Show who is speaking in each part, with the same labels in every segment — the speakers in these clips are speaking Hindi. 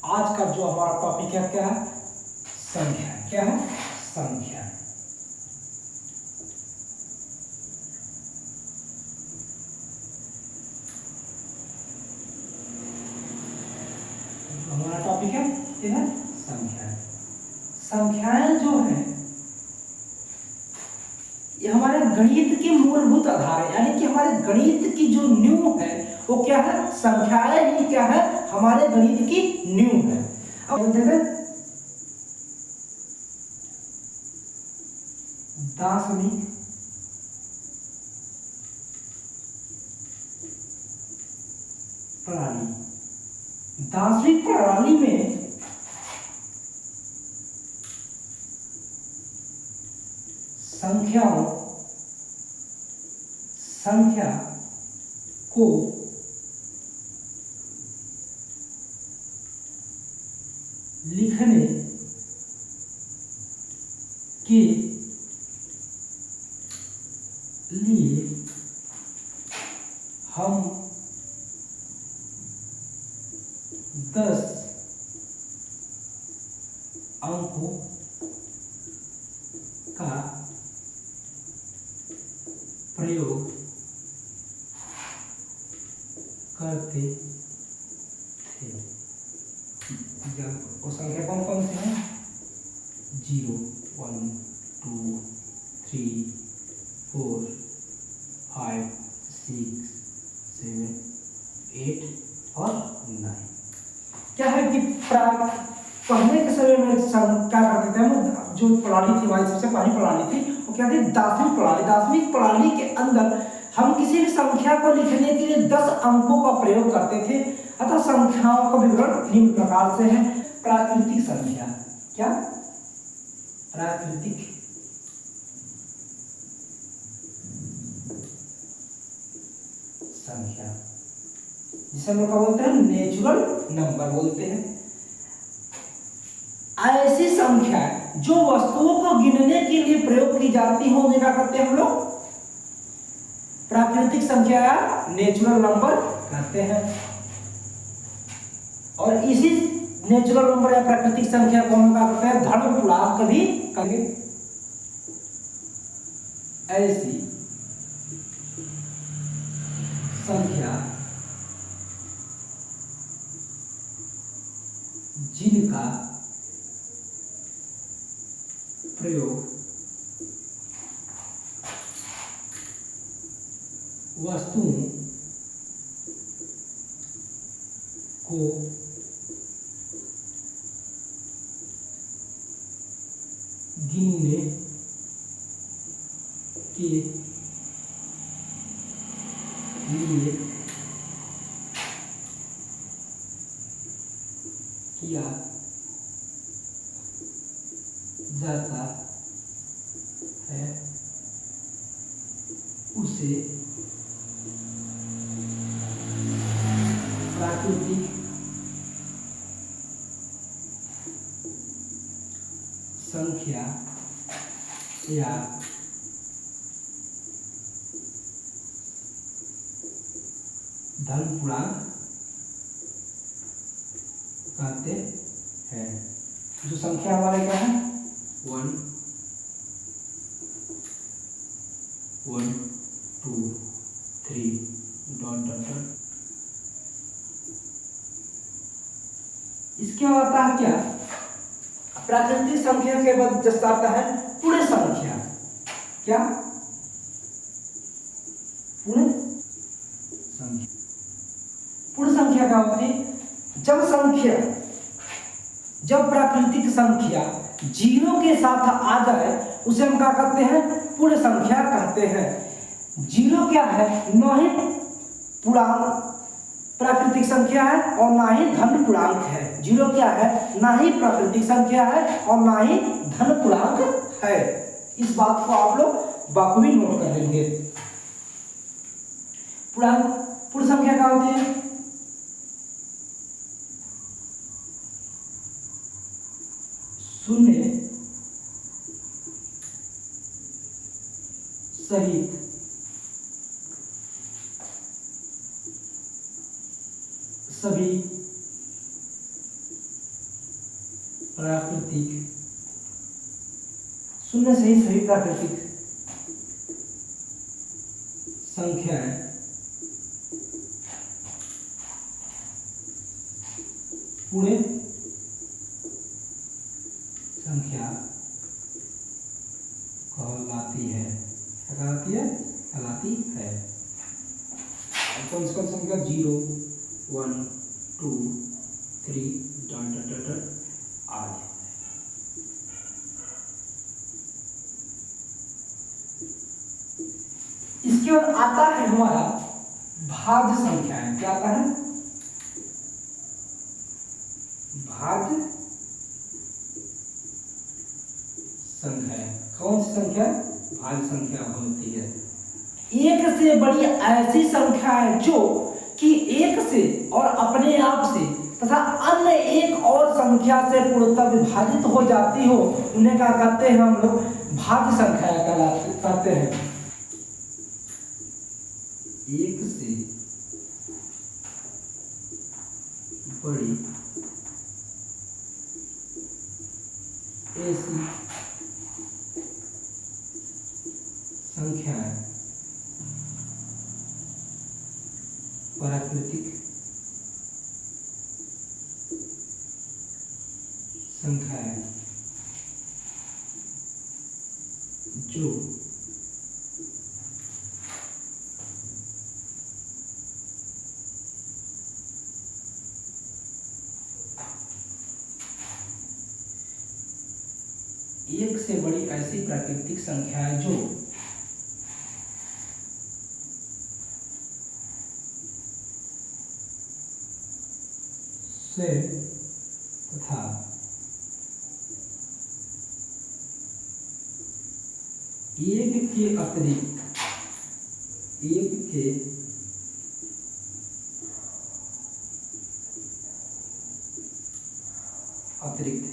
Speaker 1: आज का जो हमारा टॉपिक है क्या है? संख्या। क्या है? संख्या। हमारा टॉपिक है क्या है? संख्या। संख्याएं जो है ये हमारे गणित के मूलभूत आधार है, यानी कि हमारे गणित की जो नींव है वो क्या है? संख्याएं ही क्या है? हमारे गणित की नींव है। अब देखें दार्शनिक प्रणाली। दार्शनिक प्रणाली में संख्या को लिखने के लिए हम 10 अंकों का प्रयोग करते थे। वो संख्या कौन कौन सी है? 0, 1, 2, 3, 4, 5, 6, 7, 8 और 9। क्या है कि पढ़ने के समय में क्या करते थे हम? जो प्रणाली थी हमारी सबसे पहली प्रणाली थी वो क्या थी? दार्शनिक प्रणाली। दार्शनिक प्रणाली के अंदर हम किसी भी संख्या को लिखने के लिए 10 अंकों का प्रयोग करते थे। अतः संख्याओं का विवरण निम्न प्रकार से है। प्राकृतिक संख्या। क्या? प्राकृतिक संख्या, जिसे हम लोग क्या बोलते हैं? नेचुरल नंबर बोलते हैं। ऐसी संख्या जो वस्तुओं को गिनने के लिए प्रयोग की जाती हो उन्हें क्या करते हैं हम लोग? प्राकृतिक संख्या या नेचुरल नंबर कहते हैं। और इसी नेचुरल नंबर या प्राकृतिक संख्या को हम क्या करते हैं? धन पूर्णांक भी कहेंगे। ऐसी संख्या जिनका प्रयोग वस्तुओं को गिनने के लिए किया जाता है उसे प्राकृतिक संख्या या धन पूर्णांक कहते हैं। जो संख्या हमारे क्या है? 1, 1, 2, 3 डॉट डॉट डॉट। इसके बाद आता है क्या? प्राकृतिक संख्या के बाद जस्ट आता है पूर्ण संख्या। क्या? पूर्ण संख्या। पूर्ण संख्या क्या होती है? जब प्राकृतिक संख्या 0 के साथ आ जाए उसे हम क्या कहते हैं? पूर्ण संख्या कहते हैं। 0 क्या है? न ही पूर्णांक प्राकृतिक संख्या है और ना ही धन पूर्णांक है। 0 क्या है? ना ही प्राकृतिक संख्या है और ना ही धन पूर्णांक है। इस बात को आप लोग बखूबी नोट कर लेंगे। पूर्ण संख्या क्या होती है? शून्य सहित सभी प्राकृतिक, शून्य से ही सभी प्राकृतिक संख्याएं पूरे संख्या कहलाती है। क्या कहलाती है? कहलाती है। कौन सी संख्या? 0 1 2 3 डॉट डॉट डॉट डॉट आदि। इसके बाद आता है हमारा भाज्य संख्याएं। क्या आता है? भाज्य संख्या। कौन सी संख्या? भाज्य संख्या होती है एक से बड़ी ऐसी संख्या है जो कि एक से और अपने आप से तथा अन्य एक और संख्या से पूर्णतः विभाजित हो जाती हो, उन्हें क्या कहते हैं? हम लोग भाज्य संख्या कहते हैं। एक से बड़ी ऐसी संख्याएं प्राकृतिक संख्याएं जो एक से बड़ी ऐसी प्राकृतिक संख्याएं जो से तथा एक के अतिरिक्त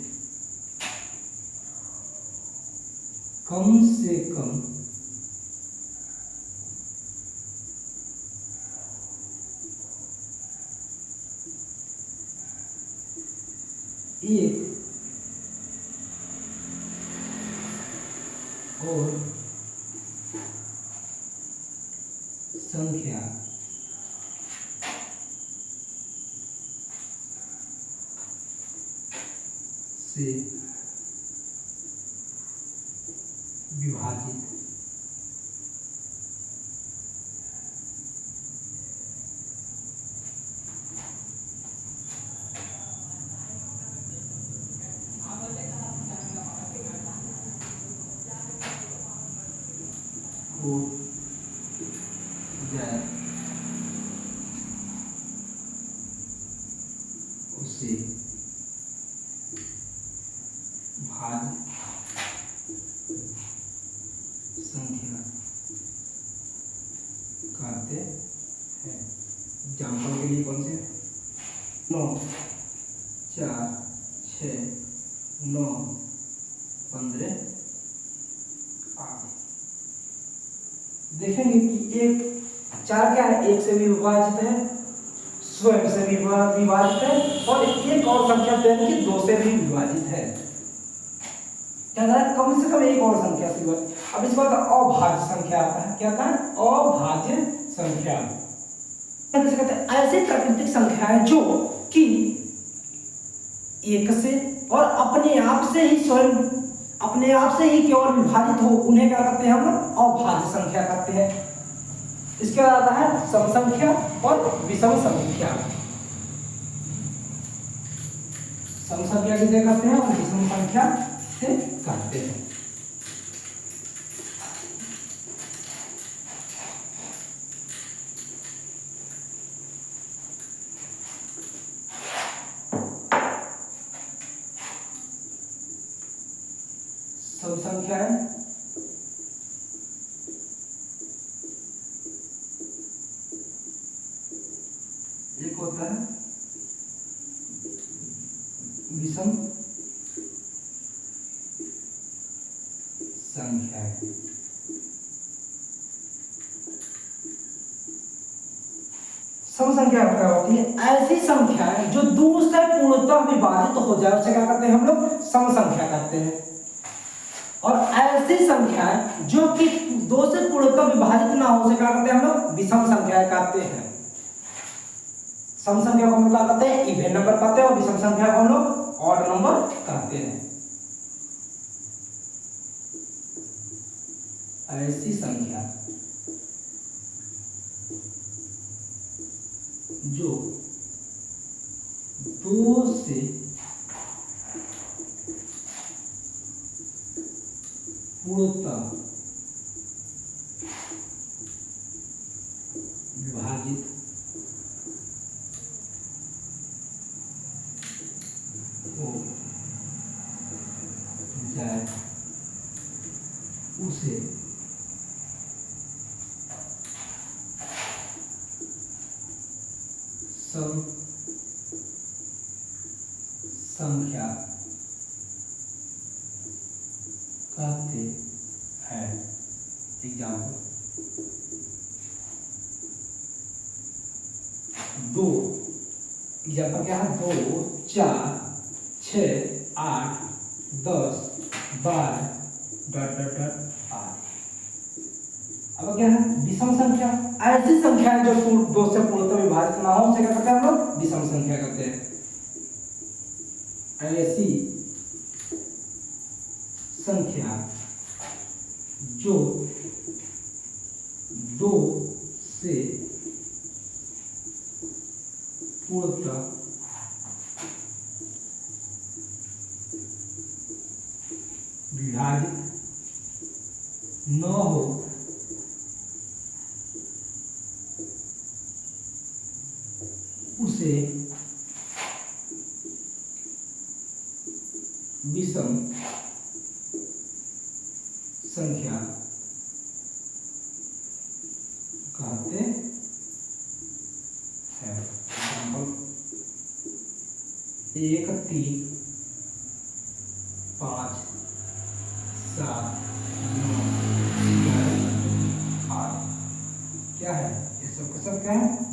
Speaker 1: कम से कम एक और संख्या से विभाजित हो जाए उसे भाज्य संख्या कहते हैं। एग्जाम्पल के लिए कौन से? 9 4 6 9 15 8। देखेंगे कि एक 4 क्या है? एक से भी विभाजित है, स्वयं से भी विभाजित है, और एक और संख्या कि 2 से भी विभाजित है। क्या है? कम से कम एक और संख्या से विभाजित। अब इसके बाद अभाज्य संख्या आता है। क्या था? अभाज्य संख्या। कैसे कहते हैं? ऐसी प्राकृतिक संख्याएं जो कि एक से और अपने आप से ही स्वयं अपने आप से ही केवल विभाजित हो, उन्हें क्या कहते हैं? हम अभाज्य संख्या कहते हैं। इसके बाद आता है सम संख्या और विषम संख्या। सम संख्या किसे कहते हैं और विषम संख्या से कहते हैं। सम संख्याएं एक होता है विषम संख्याएं।
Speaker 2: सम संख्या क्या होती है? ऐसी संख्या जो 2 से पूर्णतः विभाजित हो जाए उसे क्या कहते हैं हम लोग? सम संख्या कहते हैं। और ऐसी संख्या जो कि 2 से पूर्णतः विभाजित ना हो उसे क्या कहते हैं हम लोग? विषम संख्या कहते हैं। सम संख्या को हम लोग क्या कहते हैं? इवन नंबर कहते हैं, और विषम संख्या को हम लोग ऑड नंबर कहते हैं। ऐसी संख्या जो 2 से पूर्णतः विभाजित हो जाए उसे सम संख्या कहते हैं। एग्जाम्पल 2, एग्जाम्पल क्या है? 2, 4, 6, 8, 10, 12 डॉट डॉट डॉट आदि। अब क्या है? विषम संख्या ऐसी संख्या जो 2 से पूर्णतः विभाजित ना हो उसे क्या कहते हैं हम लोग? विषम संख्या कहते हैं। ऐसी संख्या जो 2 से पूर्णतः विभाजित न हो उसे विषम संख्या कहते हैं। एग्जाम्पल 1, 3, 5, 7, 9, 11, 8 क्या है? ये सब का सब क्या है?